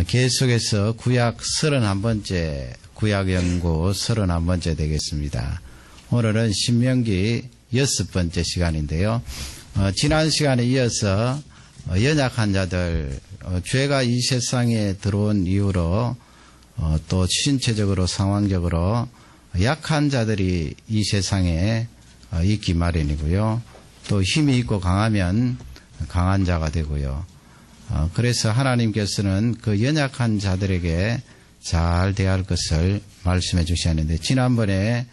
계속해서 구약 31번째, 구약연구 31번째 되겠습니다. 오늘은 신명기 6번째 시간인데요. 지난 시간에 이어서 연약한 자들, 죄가 이 세상에 들어온 이후로 또 신체적으로 상황적으로 약한 자들이 이 세상에 있기 마련이고요. 또 힘이 있고 강하면 강한 자가 되고요. 그래서 하나님께서는 그 연약한 자들에게 잘 대할 것을 말씀해 주셨는데, 지난번에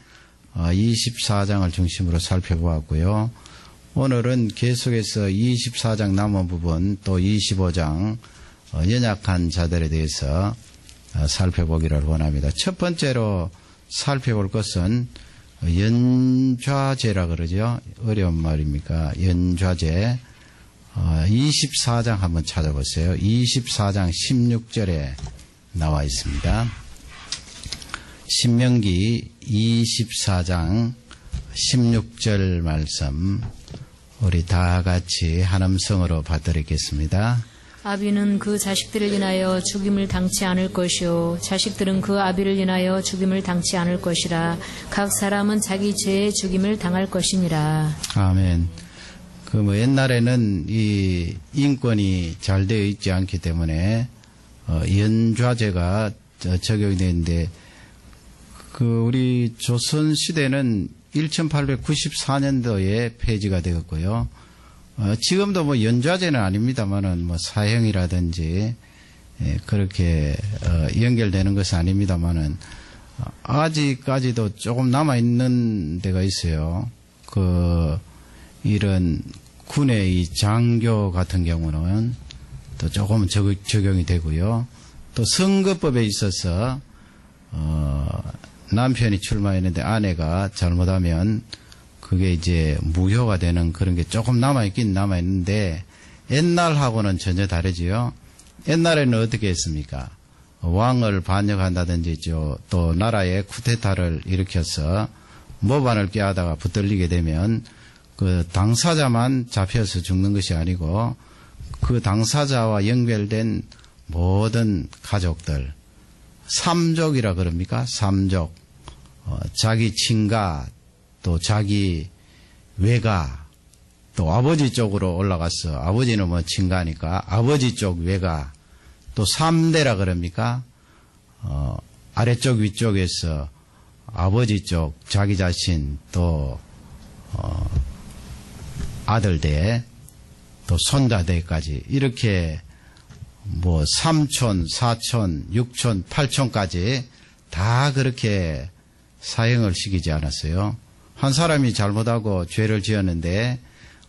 24장을 중심으로 살펴보았고요. 오늘은 계속해서 24장 남은 부분, 또 25장 연약한 자들에 대해서 살펴보기를 원합니다. 첫 번째로 살펴볼 것은 연좌제라 그러죠. 어려운 말입니까? 연좌제. 24장 한번 찾아보세요. 24장 16절에 나와 있습니다. 신명기 24장 16절 말씀 우리 다 같이 한 음성으로 받들겠습니다. 아비는 그 자식들을 인하여 죽임을 당치 않을 것이요 자식들은 그 아비를 인하여 죽임을 당치 않을 것이라. 각 사람은 자기 죄의 죽임을 당할 것이니라. 아멘. 옛날에는 이 인권이 잘 되어 있지 않기 때문에 연좌제가 적용이 되는데, 우리 조선 시대는 1894년도에 폐지가 되었고요. 지금도 연좌제는 아닙니다만은 사형이라든지 그렇게 연결되는 것은 아닙니다만은 아직까지도 조금 남아 있는 데가 있어요. 이런 군의 이 장교 같은 경우는 또 조금 적용이 되고요. 또 선거법에 있어서 남편이 출마했는데 아내가 잘못하면 그게 이제 무효가 되는 그런 게 조금 남아있긴 남아있는데, 옛날하고는 전혀 다르지요. 옛날에는 어떻게 했습니까? 왕을 반역한다든지 또 나라에 쿠데타를 일으켜서 모반을 꾀하다가 붙들리게 되면 그 당사자만 잡혀서 죽는 것이 아니고 그 당사자와 연결된 모든 가족들, 삼족이라 그럽니까? 삼족. 자기 친가, 또 자기 외가, 또 아버지 쪽으로 올라가서, 아버지는 친가니까 아버지 쪽 외가, 또 3대라 그럽니까? 아래쪽 위쪽에서 아버지 쪽 자기 자신, 또 아들대, 또 손자대까지 이렇게 삼촌, 사촌, 육촌, 팔촌까지 다 그렇게 사형을 시키지 않았어요. 한 사람이 잘못하고 죄를 지었는데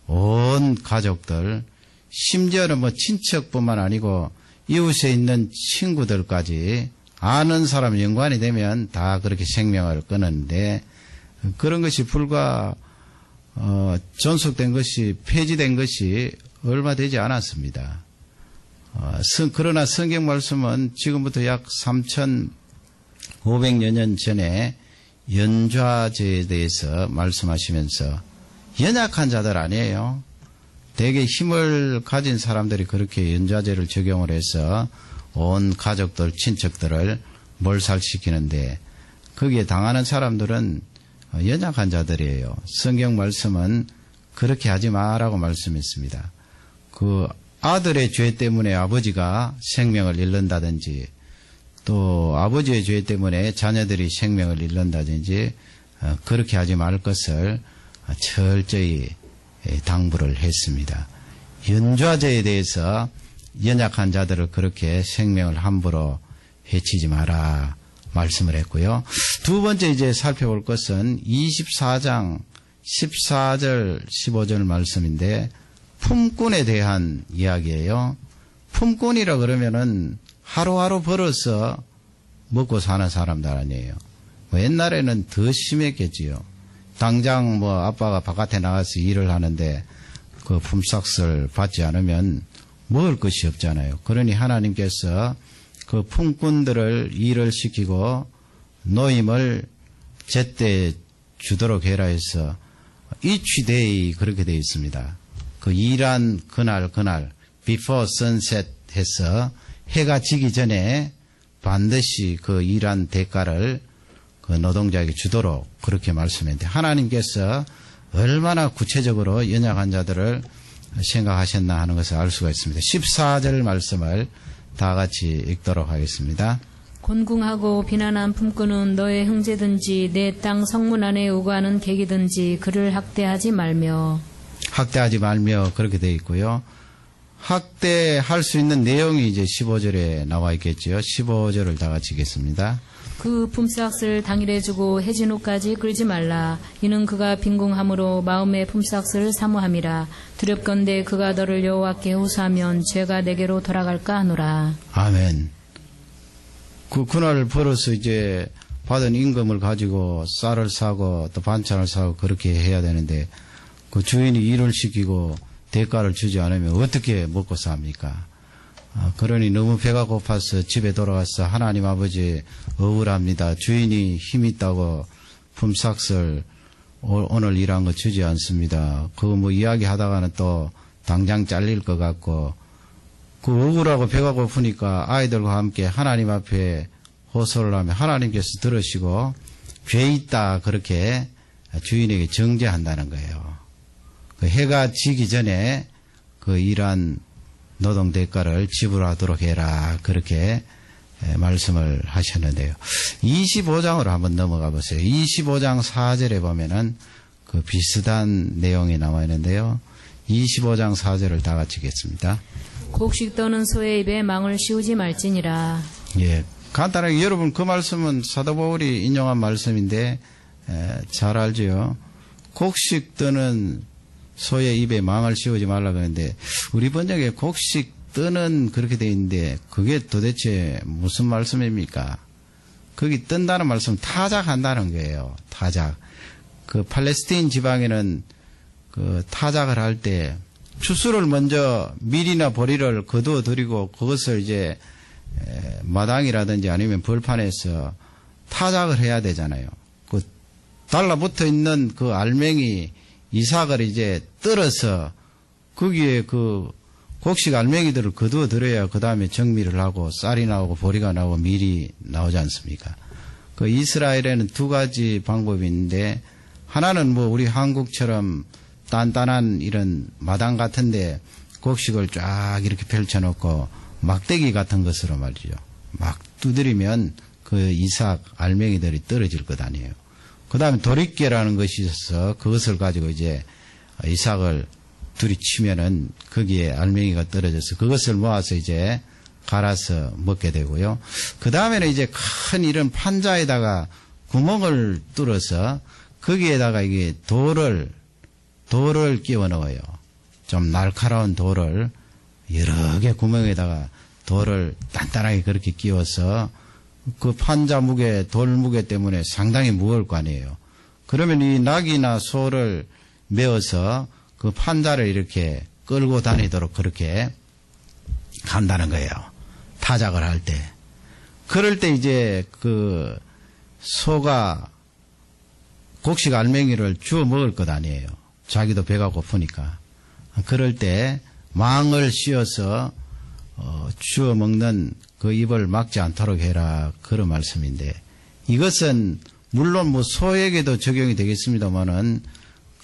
온 가족들, 심지어는 친척뿐만 아니고 이웃에 있는 친구들까지 아는 사람 연관이 되면 다 그렇게 생명을 끊었는데, 그런 것이 불과 존속된 것이, 폐지된 것이 얼마 되지 않았습니다. 그러나 성경 말씀은 지금부터 약 3,500여 년 전에 연좌제에 대해서 말씀하시면서, 연약한 자들 아니에요. 되게 힘을 가진 사람들이 그렇게 연좌제를 적용을 해서 온 가족들, 친척들을 몰살시키는데, 거기에 당하는 사람들은 연약한 자들이에요. 성경 말씀은 그렇게 하지 마라고 말씀했습니다. 아들의 죄 때문에 아버지가 생명을 잃는다든지, 또 아버지의 죄 때문에 자녀들이 생명을 잃는다든지 그렇게 하지 말 것을 철저히 당부를 했습니다. 연좌제에 대해서 연약한 자들을 그렇게 생명을 함부로 해치지 마라 말씀을 했고요. 두 번째 이제 살펴볼 것은 24장 14절 15절 말씀인데, 품꾼에 대한 이야기예요. 품꾼이라 그러면은 하루하루 벌어서 먹고 사는 사람들 아니에요. 옛날에는 더 심했겠지요. 당장 아빠가 바깥에 나가서 일을 하는데 그 품삯을 받지 않으면 먹을 것이 없잖아요. 그러니 하나님께서 그 품꾼들을 일을 시키고 노임을 제때 주도록 해라 해서 each day 그렇게 되어 있습니다. 그 일한 그날 before sunset 해서 해가 지기 전에 반드시 그 일한 대가를 그 노동자에게 주도록 그렇게 말씀했는데 하나님께서 얼마나 구체적으로 연약한 자들을 생각하셨나 하는 것을 알 수가 있습니다. 14절 말씀을 다 같이 읽도록 하겠습니다. 곤궁하고 비난한 품꾼은 너의 형제든지 내 땅 성문 안에 우거하는 객이든지 그를 학대하지 말며 그렇게 되어 있고요. 학대할 수 있는 내용이 이제 15절에 나와 있겠지요. 15절을 다 같이 읽겠습니다. 그 품삯을 당일에 주고 해진 후까지 끌지 말라. 이는 그가 빈궁함으로 마음의 품삯을 사모함이라. 두렵건대 그가 너를 여호와께 호소하면 죄가 내게로 돌아갈까 하노라. 아멘. 그날 벌어서 이제 받은 임금을 가지고 쌀을 사고 또 반찬을 사고 그렇게 해야 되는데 그 주인이 일을 시키고 대가를 주지 않으면 어떻게 먹고 삽니까? 그러니 너무 배가 고파서 집에 돌아가서 하나님 아버지 억울합니다. 주인이 힘 있다고 품삯을 오늘 일한 거 주지 않습니다. 그거 뭐 이야기하다가는 또 당장 잘릴 것 같고 그 억울하고 배가 고프니까 아이들과 함께 하나님 앞에 호소를 하면 하나님께서 들으시고 죄 있다 그렇게 주인에게 정죄한다는 거예요. 그 해가 지기 전에 그 일한 노동 대가를 지불하도록 해라 그렇게 말씀을 하셨는데요. 25장으로 한번 넘어가 보세요. 25장 4절에 보면은 그 비슷한 내용이 나와 있는데요. 25장 4절을 다 같이 읽겠습니다. 곡식 떠는 소의 입에 망을 씌우지 말지니라. 예, 간단하게 여러분 그 말씀은 사도 바울이 인용한 말씀인데 잘 알죠. 곡식 떠는 소의 입에 망을 씌우지 말라 그러는데 우리 번역에 곡식 뜨는 그렇게 돼 있는데 그게 도대체 무슨 말씀입니까? 거기 뜬다는 말씀은 타작한다는 거예요. 타작. 그 팔레스타인 지방에는 그 타작을 할 때 추수를 먼저 밀이나 보리를 거두어 드리고 그것을 이제 마당이라든지 아니면 벌판에서 타작을 해야 되잖아요. 그 달라붙어 있는 그 알맹이 이삭을 이제 떨어서 거기에 그 곡식 알맹이들을 거두어 들여야 그 다음에 정미를 하고 쌀이 나오고 보리가 나오고 밀이 나오지 않습니까? 그 이스라엘에는 두 가지 방법이 있는데 하나는 뭐 우리 한국처럼 단단한 이런 마당 같은데 곡식을 쫙 이렇게 펼쳐놓고 막대기 같은 것으로 말이죠. 막 두드리면 그 이삭 알맹이들이 떨어질 것 아니에요. 그 다음에 도리깨라는 것이 있어서 그것을 가지고 이제 이삭을 두리치면은 거기에 알맹이가 떨어져서 그것을 모아서 이제 갈아서 먹게 되고요. 그 다음에는 이제 큰 이런 판자에다가 구멍을 뚫어서 거기에다가 이게 돌을 끼워 넣어요. 좀 날카로운 돌을 여러 개 구멍에다가 돌을 단단하게 그렇게 끼워서 그 판자 무게, 돌 무게 때문에 상당히 무거울 거 아니에요. 그러면 이 낙이나 소를 메어서 그 판자를 이렇게 끌고 다니도록 그렇게 간다는 거예요. 타작을 할 때. 그럴 때 이제 그 소가 곡식 알맹이를 주워 먹을 것 아니에요. 자기도 배가 고프니까. 그럴 때 망을 씌워서 주워 먹는 그 입을 막지 않도록 해라 그런 말씀인데 이것은 물론 뭐 소에게도 적용이 되겠습니다만은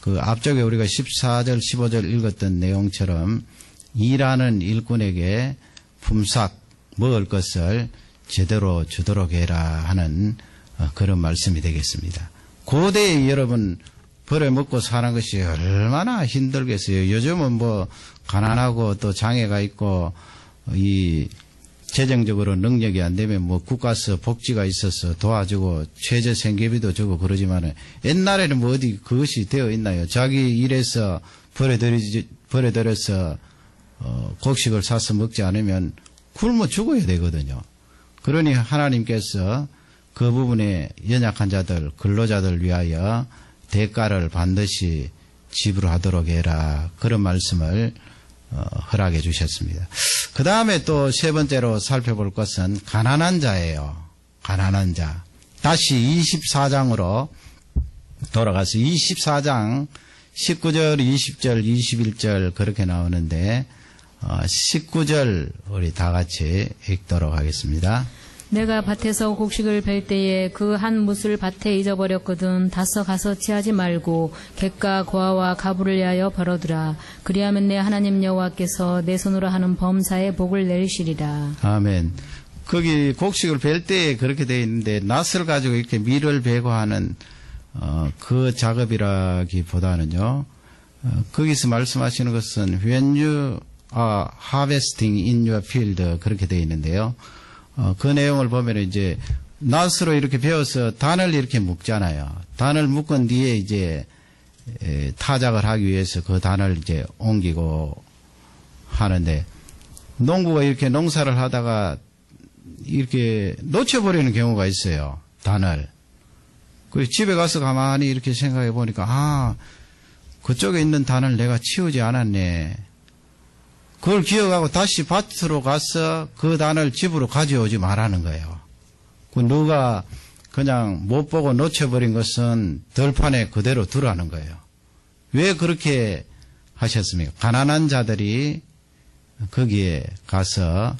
그 앞쪽에 우리가 14절 15절 읽었던 내용처럼 일하는 일꾼에게 품삯 먹을 것을 제대로 주도록 해라 하는 그런 말씀이 되겠습니다. 고대에 여러분 벌어 먹고 사는 것이 얼마나 힘들겠어요. 요즘은 뭐 가난하고 또 장애가 있고 이 재정적으로 능력이 안 되면 뭐 국가서 복지가 있어서 도와주고 최저 생계비도 주고 그러지만은 옛날에는 뭐 어디 그것이 되어 있나요? 자기 일해서 벌어들여서 곡식을 사서 먹지 않으면 굶어 죽어야 되거든요. 그러니 하나님께서 그 부분에 연약한 자들, 근로자들 위하여 대가를 반드시 지불하도록 해라. 그런 말씀을 허락해 주셨습니다. 그 다음에 또 세 번째로 살펴볼 것은 가난한 자예요. 가난한 자. 다시 24장으로 돌아가서 24장 19절, 20절, 21절 그렇게 나오는데 19절 우리 다 같이 읽도록 하겠습니다. 내가 밭에서 곡식을 벨 때에 그 한 뭇을 밭에 잊어버렸거든. 다써 가서 취하지 말고 객과 고아와 가부를 위하여 벌어두라. 그리하면 내 하나님 여호와께서 내 손으로 하는 범사에 복을 내리시리라. 아멘. 거기 곡식을 벨 때에 그렇게 되어 있는데 낫을 가지고 이렇게 밀을 베고 하는 그 작업이라기보다는요. 거기서 말씀하시는 것은 when you are harvesting in your field 그렇게 되어 있는데요. 그 내용을 보면 이제 낫으로 이렇게 베어서 단을 이렇게 묶잖아요. 단을 묶은 뒤에 이제 타작을 하기 위해서 그 단을 이제 옮기고 하는데 농부가 이렇게 농사를 하다가 이렇게 놓쳐버리는 경우가 있어요. 단을. 그 집에 가서 가만히 이렇게 생각해 보니까 그쪽에 있는 단을 내가 치우지 않았네. 그걸 기억하고 다시 밭으로 가서 그 단을 집으로 가져오지 말라는 거예요. 그 누가 그냥 못 보고 놓쳐버린 것은 들판에 그대로 두라는 거예요. 왜 그렇게 하셨습니까? 가난한 자들이 거기에 가서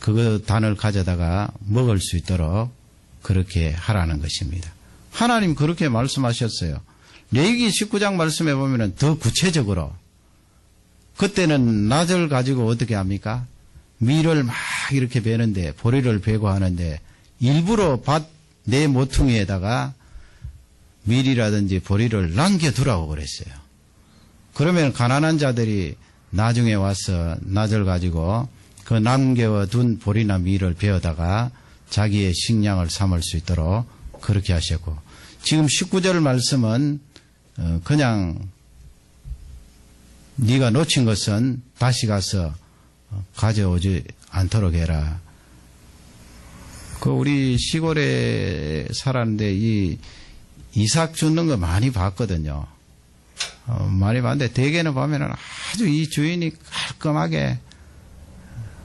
그 단을 가져다가 먹을 수 있도록 그렇게 하라는 것입니다. 하나님 그렇게 말씀하셨어요. 레위기 19장 말씀해 보면은 더 구체적으로 그때는 낫을 가지고 어떻게 합니까? 밀을 막 이렇게 베는데 보리를 베고 하는데 일부러 밭 내 모퉁이에다가 밀이라든지 보리를 남겨두라고 그랬어요. 그러면 가난한 자들이 나중에 와서 낫을 가지고 그 남겨둔 보리나 밀을 베어다가 자기의 식량을 삼을 수 있도록 그렇게 하셨고 지금 19절 말씀은 그냥 네가 놓친 것은 다시 가서 가져오지 않도록 해라. 그 우리 시골에 살았는데 이 이삭 줍는 거 많이 봤거든요. 많이 봤는데 대개는 보면은 아주 이 주인이 깔끔하게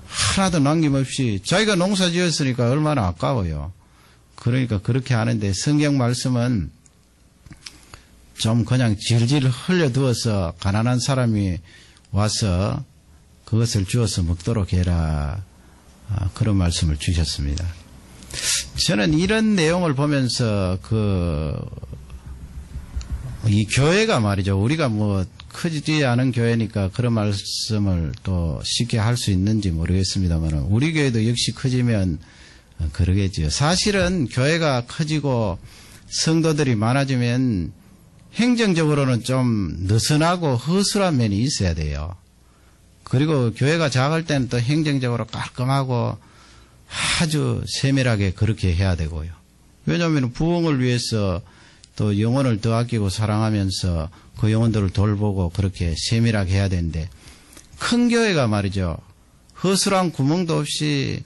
하나도 남김없이 자기가 농사 지었으니까 얼마나 아까워요. 그러니까 그렇게 하는데 성경 말씀은 좀 그냥 질질 흘려두어서 가난한 사람이 와서 그것을 주어서 먹도록 해라. 그런 말씀을 주셨습니다. 저는 이런 내용을 보면서 이 교회가 말이죠. 우리가 뭐 크지 않은 교회니까 그런 말씀을 또 쉽게 할 수 있는지 모르겠습니다만 우리 교회도 역시 커지면 그러겠죠. 사실은 교회가 커지고 성도들이 많아지면 행정적으로는 좀 느슨하고 허술한 면이 있어야 돼요. 그리고 교회가 작을 때는 또 행정적으로 깔끔하고 아주 세밀하게 그렇게 해야 되고요. 왜냐하면 부흥을 위해서 또 영혼을 더 아끼고 사랑하면서 그 영혼들을 돌보고 그렇게 세밀하게 해야 되는데 큰 교회가 말이죠. 허술한 구멍도 없이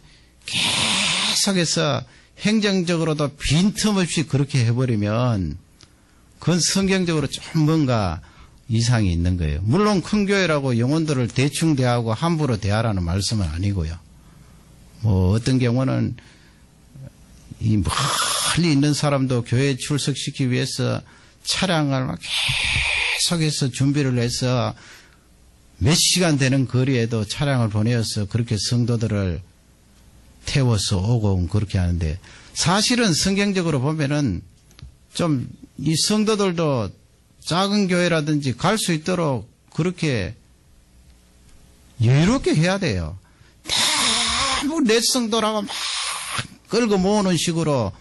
계속해서 행정적으로도 빈틈없이 그렇게 해버리면 그건 성경적으로 좀 뭔가 이상이 있는 거예요. 물론 큰 교회라고 영혼들을 대충 대하고 함부로 대하라는 말씀은 아니고요. 뭐 어떤 경우는 이 멀리 있는 사람도 교회에 출석시키기 위해서 차량을 막 계속해서 준비를 해서 몇 시간 되는 거리에도 차량을 보내어서 그렇게 성도들을 태워서 오고 그렇게 하는데 사실은 성경적으로 보면은 좀 이 성도들도 작은 교회라든지 갈 수 있도록 그렇게 여유롭게 해야 돼요. 너무 내 성도라고 막 끌고 모으는 식으로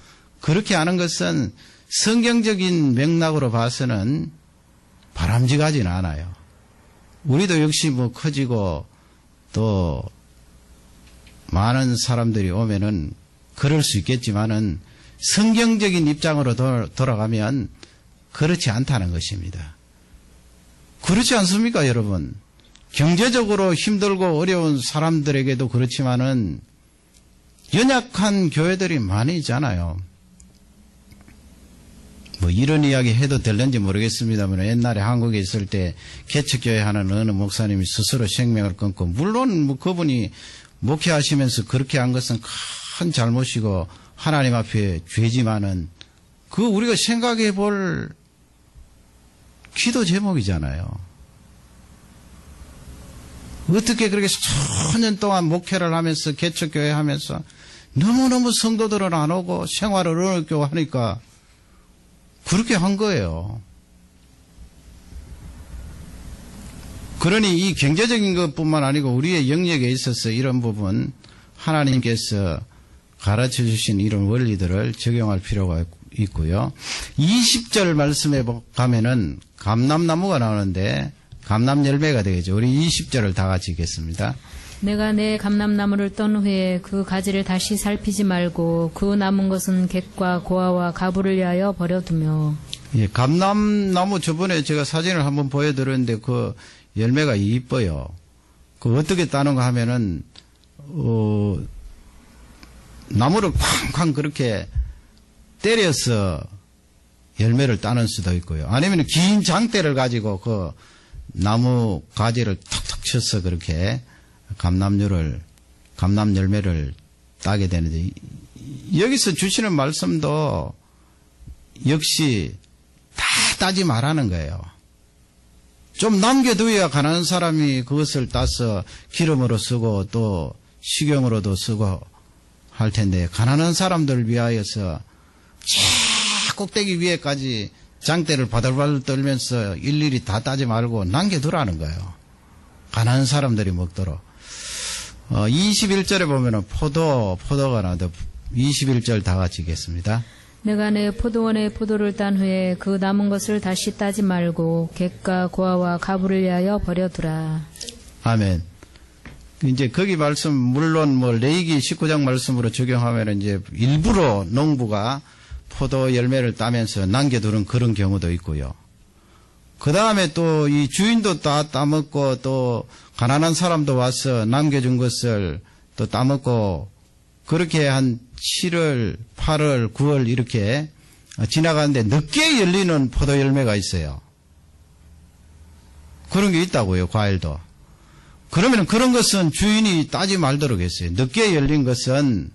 그렇게 하는 것은 성경적인 맥락으로 봐서는 바람직하지는 않아요. 우리도 역시 뭐 커지고 또 많은 사람들이 오면은 그럴 수 있겠지만은 성경적인 입장으로 돌아가면 그렇지 않다는 것입니다. 그렇지 않습니까, 여러분? 경제적으로 힘들고 어려운 사람들에게도 그렇지만은 연약한 교회들이 많이 있잖아요. 뭐 이런 이야기 해도 될는지 모르겠습니다만 옛날에 한국에 있을 때 개척교회 하는 어느 목사님이 스스로 생명을 끊고 물론 뭐 그분이 목회하시면서 그렇게 한 것은 큰 잘못이고 하나님 앞에 죄지만은 그거 우리가 생각해 볼 기도 제목이잖아요. 어떻게 그렇게 수년 동안 목회를 하면서 개척교회 하면서 너무너무 성도들은 안 오고 생활을 어렵게 하니까 그렇게 한 거예요. 그러니 이 경제적인 것뿐만 아니고 우리의 영역에 있어서 이런 부분 하나님께서 가르쳐 주신 이런 원리들을 적용할 필요가 있고요. 20절 말씀에 가면은 감람나무가 나오는데 감람 열매가 되겠죠. 우리 20절을 다 같이 읽겠습니다. 내가 내 감람나무를 떤 후에 그 가지를 다시 살피지 말고 그 남은 것은 객과 고아와 가부를 위하여 버려두며. 예, 감람나무 저번에 제가 사진을 한번 보여드렸는데 그 열매가 이뻐요. 그 어떻게 따는가 하면은 나무를 쾅쾅 그렇게 때려서 열매를 따는 수도 있고요. 아니면 긴 장대를 가지고 그 나무 가지를 톡톡 쳐서 그렇게 감람 열매를 따게 되는데, 여기서 주시는 말씀도 역시 다 따지 말라는 거예요. 좀 남겨두어야 가난한 사람이 그것을 따서 기름으로 쓰고 또 식용으로도 쓰고 할 텐데, 가난한 사람들을 위하여서 저 꼭대기 위에까지 장대를 바들바들 떨면서 일일이 다 따지 말고 남겨두라는 거예요. 가난한 사람들이 먹도록. 21절에 보면은 포도가 나와도 21절 다 같이 읽겠습니다. 내가 내 포도원의 포도를 딴 후에 그 남은 것을 다시 따지 말고 객과 고아와 가부를 위하여 버려두라. 아멘. 이제 거기 말씀 물론 뭐 레위기 19장 말씀으로 적용하면 이제 일부러 농부가 포도 열매를 따면서 남겨두는 그런 경우도 있고요. 그 다음에 또 이 주인도 다 따먹고 또 가난한 사람도 와서 남겨준 것을 또 따먹고 그렇게 한 7월, 8월, 9월 이렇게 지나가는데 늦게 열리는 포도 열매가 있어요. 그런 게 있다고요, 과일도. 그러면 그런 것은 주인이 따지 말도록 했어요. 늦게 열린 것은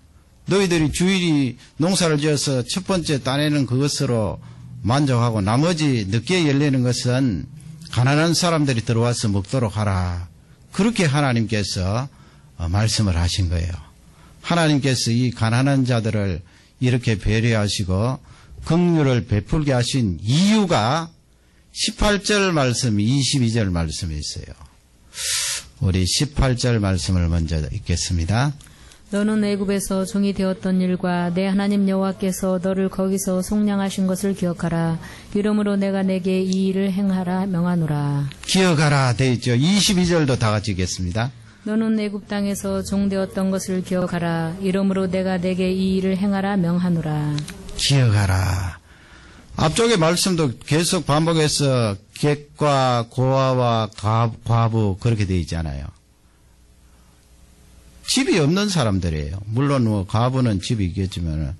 너희들이 주인이 농사를 지어서 첫 번째 따내는 그것으로 만족하고 나머지 늦게 열리는 것은 가난한 사람들이 들어와서 먹도록 하라. 그렇게 하나님께서 말씀을 하신 거예요. 하나님께서 이 가난한 자들을 이렇게 배려하시고 긍휼을 베풀게 하신 이유가 18절 말씀, 22절 말씀에 있어요. 우리 18절 말씀을 먼저 읽겠습니다. 너는 애굽에서 종이 되었던 일과 내 하나님 여호와께서 너를 거기서 속량하신 것을 기억하라. 이러므로 내가 내게 이 일을 행하라 명하노라. 기억하라 돼 있죠. 22절도 다 같이 읽겠습니다. 너는 애굽 땅에서 종 되었던 것을 기억하라. 이러므로 내가 내게 이 일을 행하라 명하노라. 기억하라. 앞쪽의 말씀도 계속 반복해서 객과 고아와 과부 그렇게 돼 있잖아요. 집이 없는 사람들이에요. 물론 뭐 과부는 집이 있겠지만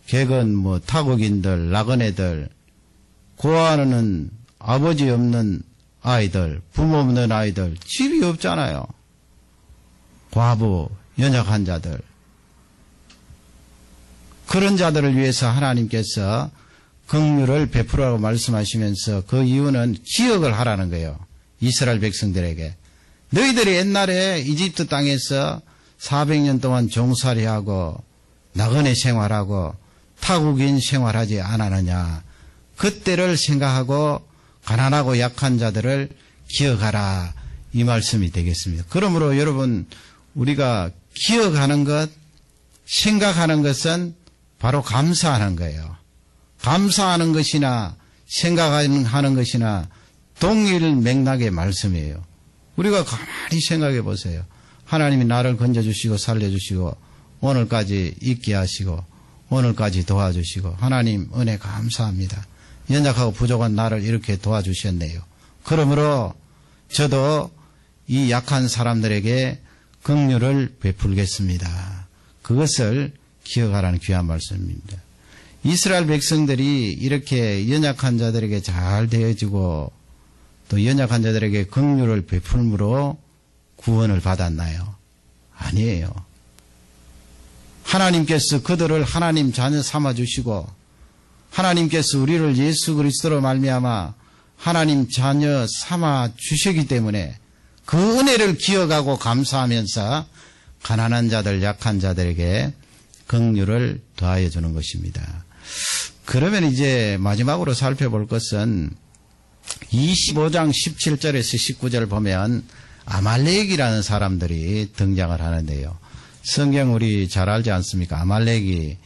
객은 뭐 타국인들, 나그네들, 고아는 아버지 없는 아이들, 부모 없는 아이들, 집이 없잖아요. 과부, 연약한 자들. 그런 자들을 위해서 하나님께서 긍휼을 베풀라고 말씀하시면서 그 이유는 기억을 하라는 거예요. 이스라엘 백성들에게. 너희들이 옛날에 이집트 땅에서 400년 동안 종살이하고 나그네 생활하고 타국인 생활하지 않았느냐. 그때를 생각하고 가난하고 약한 자들을 기억하라. 이 말씀이 되겠습니다. 그러므로 여러분 우리가 기억하는 것, 생각하는 것은 바로 감사하는 거예요. 감사하는 것이나 생각하는 것이나 동일 맥락의 말씀이에요. 우리가 가만히 생각해 보세요. 하나님이 나를 건져주시고 살려주시고 오늘까지 있게 하시고 오늘까지 도와주시고 하나님 은혜 감사합니다. 연약하고 부족한 나를 이렇게 도와주셨네요. 그러므로 저도 이 약한 사람들에게 긍휼을 베풀겠습니다. 그것을 기억하라는 귀한 말씀입니다. 이스라엘 백성들이 이렇게 연약한 자들에게 잘 대해지고 또 연약한 자들에게 긍휼을 베풀므로 구원을 받았나요? 아니에요. 하나님께서 그들을 하나님 자녀 삼아주시고 하나님께서 우리를 예수 그리스도로 말미암아 하나님 자녀 삼아주시기 때문에 그 은혜를 기억하고 감사하면서 가난한 자들, 약한 자들에게 긍휼을 더하여 주는 것입니다. 그러면 이제 마지막으로 살펴볼 것은 25장 17절에서 19절 보면 아말렉이라는 사람들이 등장을 하는데요. 성경 우리 잘 알지 않습니까? 아말렉이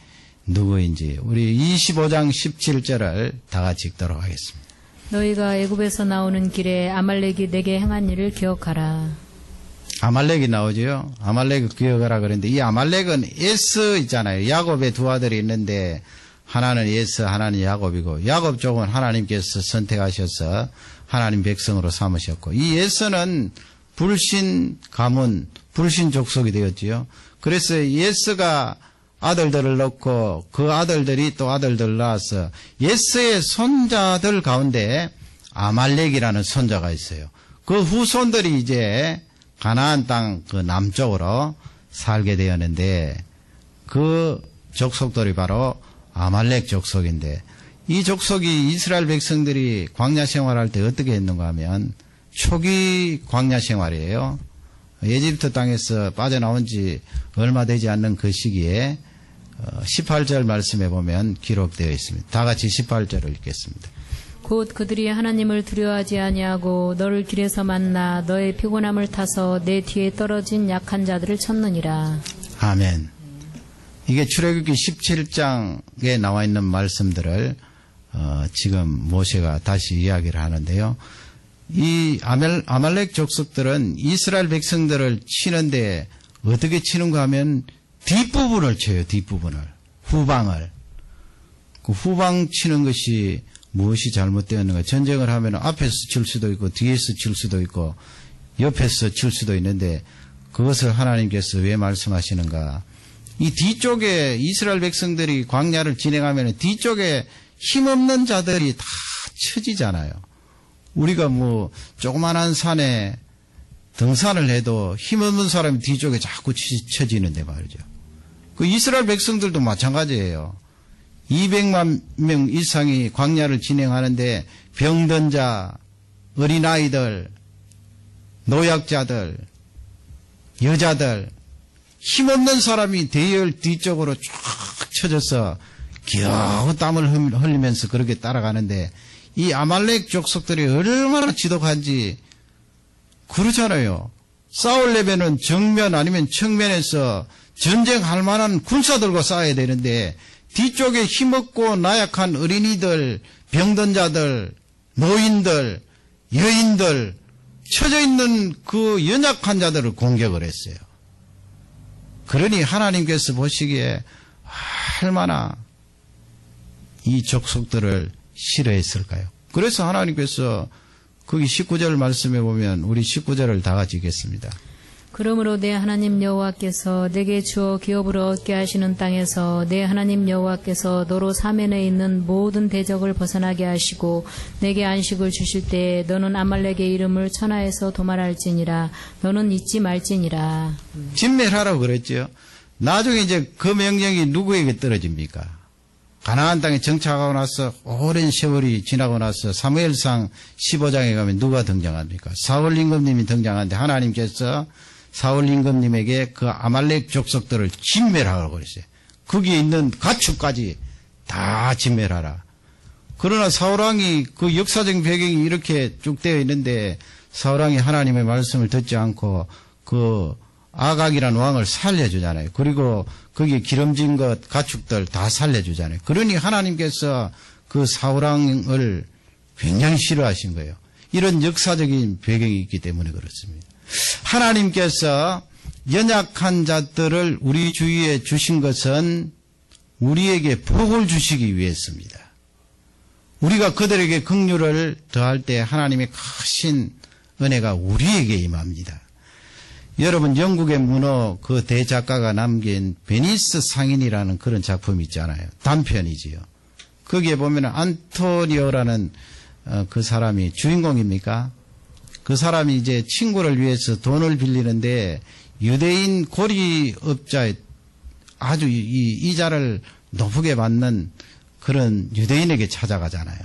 누구인지. 우리 25장 17절을 다 같이 읽도록 하겠습니다. 너희가 애굽에서 나오는 길에 아말렉이 내게 행한 일을 기억하라. 아말렉이 나오죠. 아말렉을 기억하라 그랬는데 이 아말렉은 에스 있잖아요. 야곱의 두 아들이 있는데 하나는 에스, 하나는 야곱이고 야곱 쪽은 하나님께서 선택하셔서 하나님 백성으로 삼으셨고 이 에스는 불신 가문, 불신 족속이 되었지요. 그래서 에스가 아들들을 낳고 그 아들들이 또 아들들을 낳아서 에스의 손자들 가운데 아말렉이라는 손자가 있어요. 그 후손들이 이제 가나안 땅 그 남쪽으로 살게 되었는데 그 족속들이 바로 아말렉 족속인데 이 족속이 이스라엘 백성들이 광야 생활할 때 어떻게 했는가 하면 초기 광야 생활이에요. 에집트 땅에서 빠져나온 지 얼마 되지 않는 그 시기에 18절 말씀에 보면 기록되어 있습니다. 다 같이 18절을 읽겠습니다. 곧 그들이 하나님을 두려워하지 아니하고 너를 길에서 만나 너의 피곤함을 타서 내 뒤에 떨어진 약한 자들을 쳤느니라. 아멘. 이게 출애굽기 17장에 나와 있는 말씀들을 지금 모세가 다시 이야기를 하는데요. 이 아말렉 족속들은 이스라엘 백성들을 치는데 어떻게 치는가 하면 뒷부분을 쳐요. 뒷부분을. 후방을. 그 후방 치는 것이 무엇이 잘못되었는가. 전쟁을 하면 앞에서 칠 수도 있고 뒤에서 칠 수도 있고 옆에서 칠 수도 있는데 그것을 하나님께서 왜 말씀하시는가. 이 뒤쪽에 이스라엘 백성들이 광야를 진행하면 뒤쪽에 힘없는 자들이 다 쳐지잖아요. 우리가 뭐 조그만한 산에 등산을 해도 힘없는 사람이 뒤쪽에 자꾸 쳐지는데 말이죠. 그 이스라엘 백성들도 마찬가지예요. 200만 명 이상이 광야를 진행하는데 병든 자, 어린아이들, 노약자들, 여자들, 힘없는 사람이 대열 뒤쪽으로 쫙 쳐져서 겨우 땀을 흘리면서 그렇게 따라가는데 이 아말렉 족속들이 얼마나 지독한지 그러잖아요. 싸우려면은 정면 아니면 측면에서 전쟁할 만한 군사 들고 싸워야 되는데 뒤쪽에 힘없고 나약한 어린이들, 병든 자들, 노인들, 여인들 처져 있는 그 연약한 자들을 공격을 했어요. 그러니 하나님께서 보시기에 얼마나 이 족속들을 싫어했을까요? 그래서 하나님께서 거기 19절 말씀에 보면 우리 19절을 다 같이 읽겠습니다. 그러므로 내 하나님 여호와께서 내게 주어 기업을 얻게 하시는 땅에서 내 하나님 여호와께서 너로 사면에 있는 모든 대적을 벗어나게 하시고 내게 안식을 주실 때에 너는 아말렉의 이름을 천하에서 도말할지니라. 너는 잊지 말지니라. 진멸하라고 그랬죠. 나중에 이제 그 명령이 누구에게 떨어집니까? 가나안 땅에 정착하고 나서 오랜 세월이 지나고 나서 사무엘상 15장에 가면 누가 등장합니까? 사울 임금님이 등장하는데 하나님께서 사울 임금님에게 그 아말렉 족속들을 진멸하라고 그랬어요. 거기에 있는 가축까지 다 진멸하라. 그러나 사울왕이 그 역사적 배경이 이렇게 쭉 되어 있는데 사울왕이 하나님의 말씀을 듣지 않고 그 아각이라는 왕을 살려주잖아요. 그리고 거기에 기름진 것 가축들 다 살려주잖아요. 그러니 하나님께서 그 사울왕을 굉장히 싫어하신 거예요. 이런 역사적인 배경이 있기 때문에 그렇습니다. 하나님께서 연약한 자들을 우리 주위에 주신 것은 우리에게 복을 주시기 위해서입니다. 우리가 그들에게 긍휼을 더할 때 하나님의 크신 은혜가 우리에게 임합니다. 여러분 영국의 문호 그 대작가가 남긴 베니스 상인이라는 그런 작품이 있잖아요. 단편이지요. 거기에 보면 안토니오라는 그 사람이 주인공입니까? 그 사람이 이제 친구를 위해서 돈을 빌리는데 유대인 고리업자의 아주 이자를 높게 받는 그런 유대인에게 찾아가잖아요.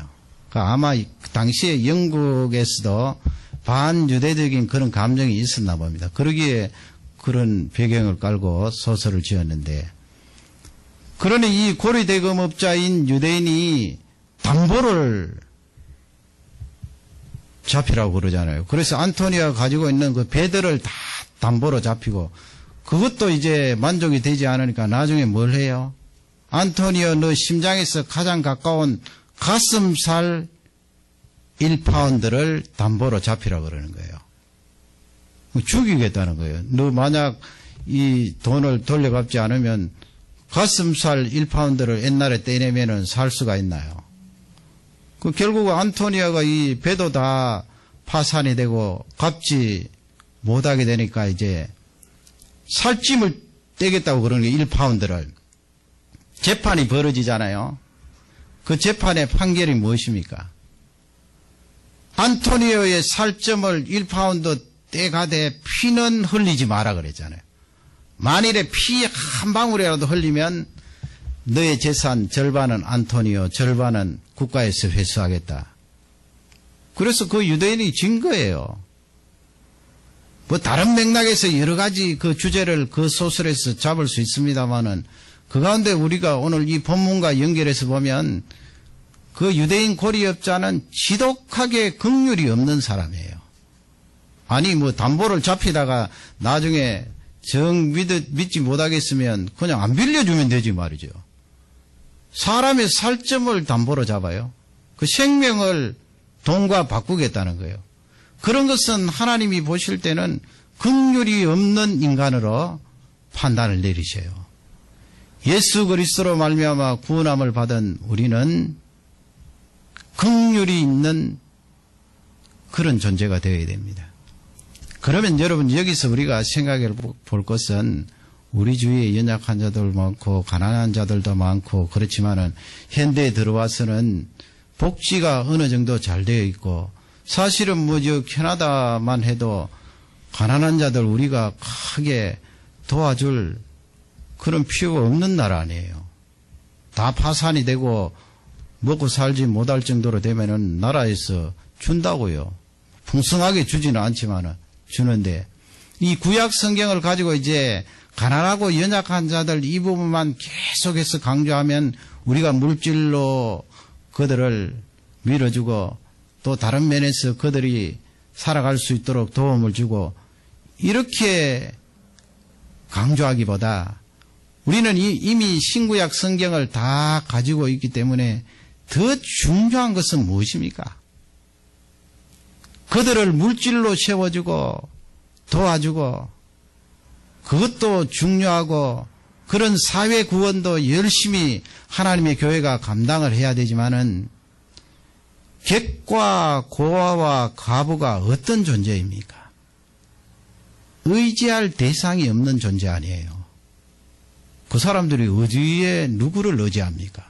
아마 당시에 영국에서도 반유대적인 그런 감정이 있었나 봅니다. 그러기에 그런 배경을 깔고 소설을 지었는데, 그러니 이 고리대금업자인 유대인이 담보를 잡히라고 그러잖아요. 그래서 안토니오가 가지고 있는 그 배들을 다 담보로 잡히고, 그것도 이제 만족이 되지 않으니까 나중에 뭘 해요? 안토니오 너 심장에서 가장 가까운 가슴살 1파운드를 담보로 잡히라고 그러는 거예요. 죽이겠다는 거예요. 너 만약 이 돈을 돌려받지 않으면 가슴살 1파운드를 옛날에 떼내면은 살 수가 있나요? 결국 안토니오가 이 배도 다 파산이 되고 갚지 못하게 되니까 이제 살찜을 떼겠다고 그러는 게 1파운드를. 재판이 벌어지잖아요. 그 재판의 판결이 무엇입니까? 안토니오의 살점을 1파운드 떼가되 피는 흘리지 마라 그랬잖아요. 만일에 피 한 방울이라도 흘리면 너의 재산 절반은 안토니오, 절반은 국가에서 회수하겠다. 그래서 그 유대인이 진 거예요. 뭐 다른 맥락에서 여러 가지 그 주제를 그 소설에서 잡을 수 있습니다만은, 그 가운데 우리가 오늘 이 본문과 연결해서 보면 그 유대인 고리업자는 지독하게 긍휼이 없는 사람이에요. 아니 뭐 담보를 잡히다가 나중에 정 믿지 못하겠으면 그냥 안 빌려주면 되지 말이죠. 사람의 살점을 담보로 잡아요. 그 생명을 돈과 바꾸겠다는 거예요. 그런 것은 하나님이 보실 때는 긍휼이 없는 인간으로 판단을 내리셔요. 예수 그리스도로 말미암아 구원함을 받은 우리는 긍휼이 있는 그런 존재가 되어야 됩니다. 그러면 여러분 여기서 우리가 생각해 볼 것은, 우리 주위에 연약한 자들 많고 가난한 자들도 많고 그렇지만은 현대에 들어와서는 복지가 어느 정도 잘 되어 있고, 사실은 뭐 저 캐나다만 해도 가난한 자들 우리가 크게 도와줄 그런 필요가 없는 나라 아니에요. 다 파산이 되고 먹고 살지 못할 정도로 되면은 나라에서 준다고요. 풍성하게 주지는 않지만은 주는데, 이 구약 성경을 가지고 이제 가난하고 연약한 자들 이 부분만 계속해서 강조하면 우리가 물질로 그들을 밀어주고 또 다른 면에서 그들이 살아갈 수 있도록 도움을 주고, 이렇게 강조하기보다 우리는 이미 신구약 성경을 다 가지고 있기 때문에 더 중요한 것은 무엇입니까? 그들을 물질로 세워주고 도와주고, 그것도 중요하고, 그런 사회 구원도 열심히 하나님의 교회가 감당을 해야 되지만은, 객과 고아와 과부가 어떤 존재입니까? 의지할 대상이 없는 존재 아니에요. 그 사람들이 어디에 누구를 의지합니까?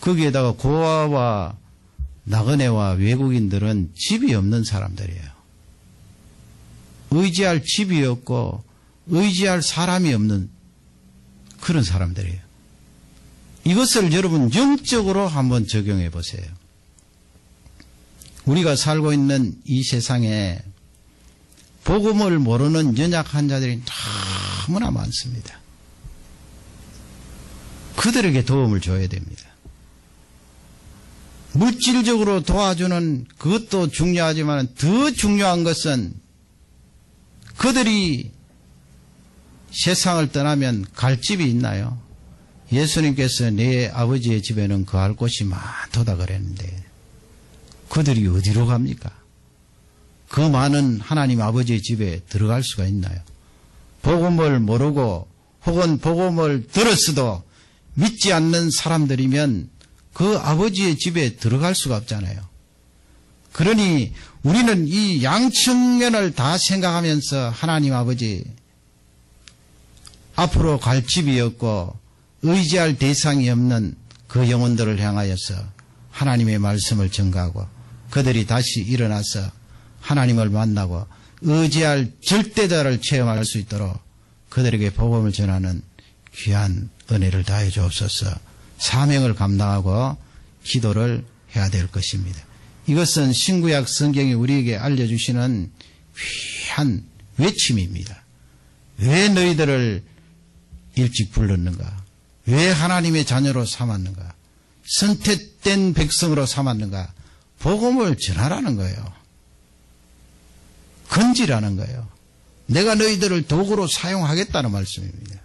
거기에다가 고아와 나그네와 외국인들은 집이 없는 사람들이에요. 의지할 집이 없고 의지할 사람이 없는 그런 사람들이에요. 이것을 여러분 영적으로 한번 적용해 보세요. 우리가 살고 있는 이 세상에 복음을 모르는 연약한 자들이 너무나 많습니다. 그들에게 도움을 줘야 됩니다. 물질적으로 도와주는 그것도 중요하지만 더 중요한 것은 그들이 세상을 떠나면 갈 집이 있나요? 예수님께서 내 아버지의 집에는 거할 곳이 많도다 그랬는데 그들이 어디로 갑니까? 그 많은 하나님 아버지의 집에 들어갈 수가 있나요? 복음을 모르고 혹은 복음을 들었어도 믿지 않는 사람들이면 그 아버지의 집에 들어갈 수가 없잖아요. 그러니 우리는 이 양측면을 다 생각하면서 하나님 아버지 앞으로 갈 집이 없고 의지할 대상이 없는 그 영혼들을 향하여서 하나님의 말씀을 전가하고 그들이 다시 일어나서 하나님을 만나고 의지할 절대자를 체험할 수 있도록 그들에게 복음을 전하는 귀한 은혜를 다해 주옵소서. 사명을 감당하고 기도를 해야 될 것입니다. 이것은 신구약 성경이 우리에게 알려주시는 귀한 외침입니다. 왜 너희들을 일찍 불렀는가? 왜 하나님의 자녀로 삼았는가? 선택된 백성으로 삼았는가? 복음을 전하라는 거예요. 건지라는 거예요. 내가 너희들을 도구로 사용하겠다는 말씀입니다.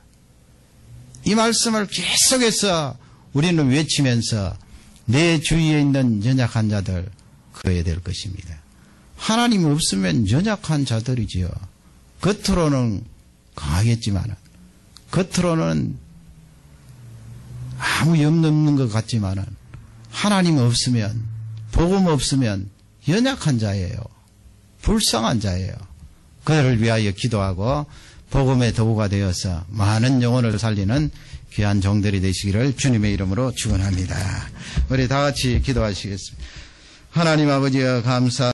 이 말씀을 계속해서 우리는 외치면서 내 주위에 있는 연약한 자들 그어야 될 것입니다. 하나님 없으면 연약한 자들이지요. 겉으로는 강하겠지만 겉으로는 아무 염려 없는 것 같지만 하나님 없으면 복음 없으면 연약한 자예요. 불쌍한 자예요. 그들을 위하여 기도하고 복음의 도구가 되어서 많은 영혼을 살리는 귀한 종들이 되시기를 주님의 이름으로 축원합니다. 우리 다 같이 기도하시겠습니다. 하나님 아버지여 감사